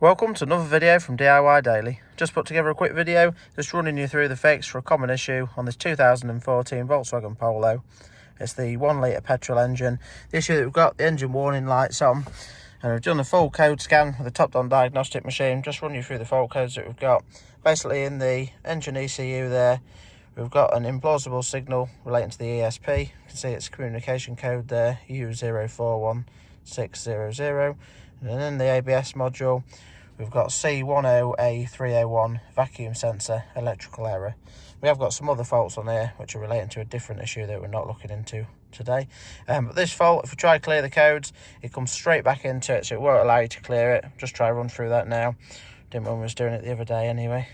Welcome to another video from DIY Daily. Just put together a quick video just running you through the fix for a common issue on this 2014 Volkswagen Polo. It's the 1 litre petrol engine. The issue that we've got, the engine warning lights on, and we've done a full code scan with a top-down diagnostic machine. Just run you through the fault codes that we've got. Basically in the engine ECU there, we've got an implausible signal relating to the ESP. You can see its communication code there, U041600. And then in the ABS module, we've got C10A301 vacuum sensor electrical error. We have got some other faults on here which are relating to a different issue that we're not looking into today. But this fault, if we try to clear the codes, it comes straight back into it, so it won't allow you to clear it. Just try to run through that now. Didn't when we was doing it the other day anyway.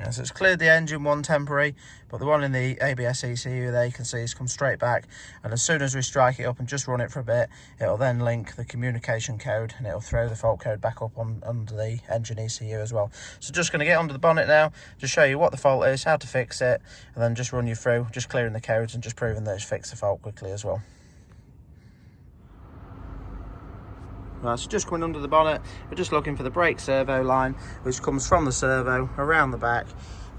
So it's cleared the engine one temporary, but the one in the ABS ECU there, you can see it's come straight back, and as soon as we strike it up and just run it for a bit, it'll then link the communication code and it'll throw the fault code back up under the engine ECU as well. So just going to get under the bonnet now, just show you what the fault is, how to fix it, and then just run you through just clearing the codes and just proving that it's fixed the fault quickly as well. Right, so just coming under the bonnet, we're just looking for the brake servo line, which comes from the servo around the back.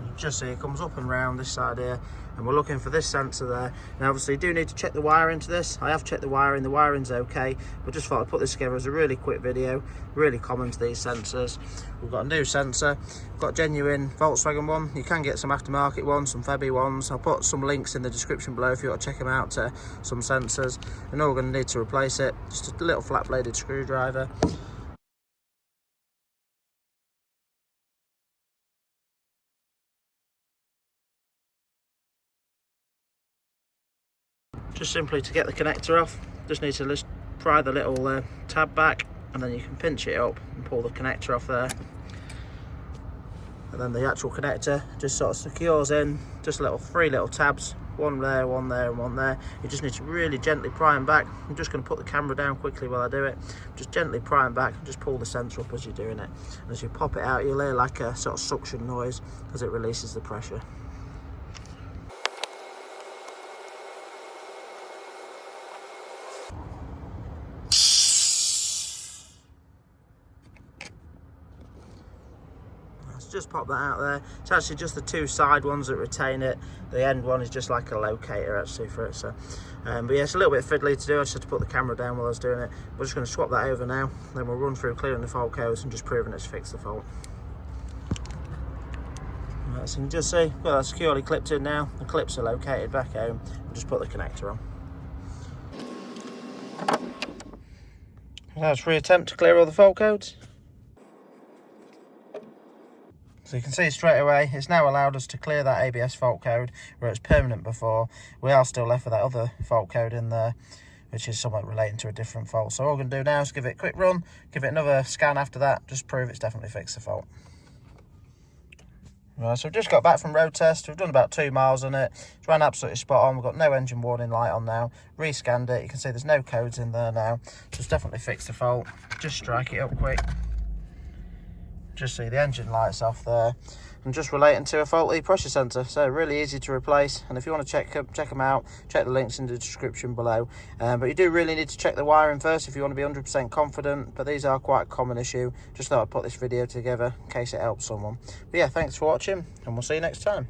You can just see it comes up and round this side here, and we're looking for this sensor there. Now obviously you do need to check the wiring to this. I have checked the wiring's okay, but just thought I'd put this together as a really quick video, really common to these sensors. We've got a new sensor, we've got a genuine Volkswagen one. You can get some aftermarket ones, some VW ones. I'll put some links in the description below if you want to check them out to some sensors. And all we're going to need to replace it, just a little flat bladed screwdriver. Just simply to get the connector off, just need to just pry the little tab back, and then you can pinch it up and pull the connector off there. And then the actual connector just sort of secures in, just three little tabs, one there, one there, and one there. You just need to really gently pry them back. I'm just going to put the camera down quickly while I do it. Just gently pry them back and just pull the sensor up as you're doing it. And as you pop it out, you'll hear like a sort of suction noise as it releases the pressure. Just pop that out there. It's actually just the two side ones that retain it. The end one is just like a locator actually for it. So, but yeah, it's a little bit fiddly to do. I just had to put the camera down while I was doing it. We're just going to swap that over now. Then we'll run through clearing the fault codes and just proving it's fixed the fault. Right, so you can just see, well, that's securely clipped in now. The clips are located back home. We'll just put the connector on. Let's reattempt to clear all the fault codes. So you can see straight away, it's now allowed us to clear that ABS fault code where it's permanent before. We are still left with that other fault code in there, which is somewhat relating to a different fault. So all we're going to do now is give it a quick run, give it another scan after that, just prove it's definitely fixed the fault. Right, so we've just got back from road test. We've done about 2 miles on it. It's ran absolutely spot on. We've got no engine warning light on now. Rescanned it. You can see there's no codes in there now. So it's definitely fixed the fault. Just strike it up quick. Just see the engine lights off there, and just relating to a faulty pressure sensor. So really easy to replace, and if you want to check them out, check the links in the description below. But you do really need to check the wiring first if you want to be 100% confident, but these are quite a common issue. Just thought I'd put this video together in case it helps someone. But yeah, thanks for watching, and we'll see you next time.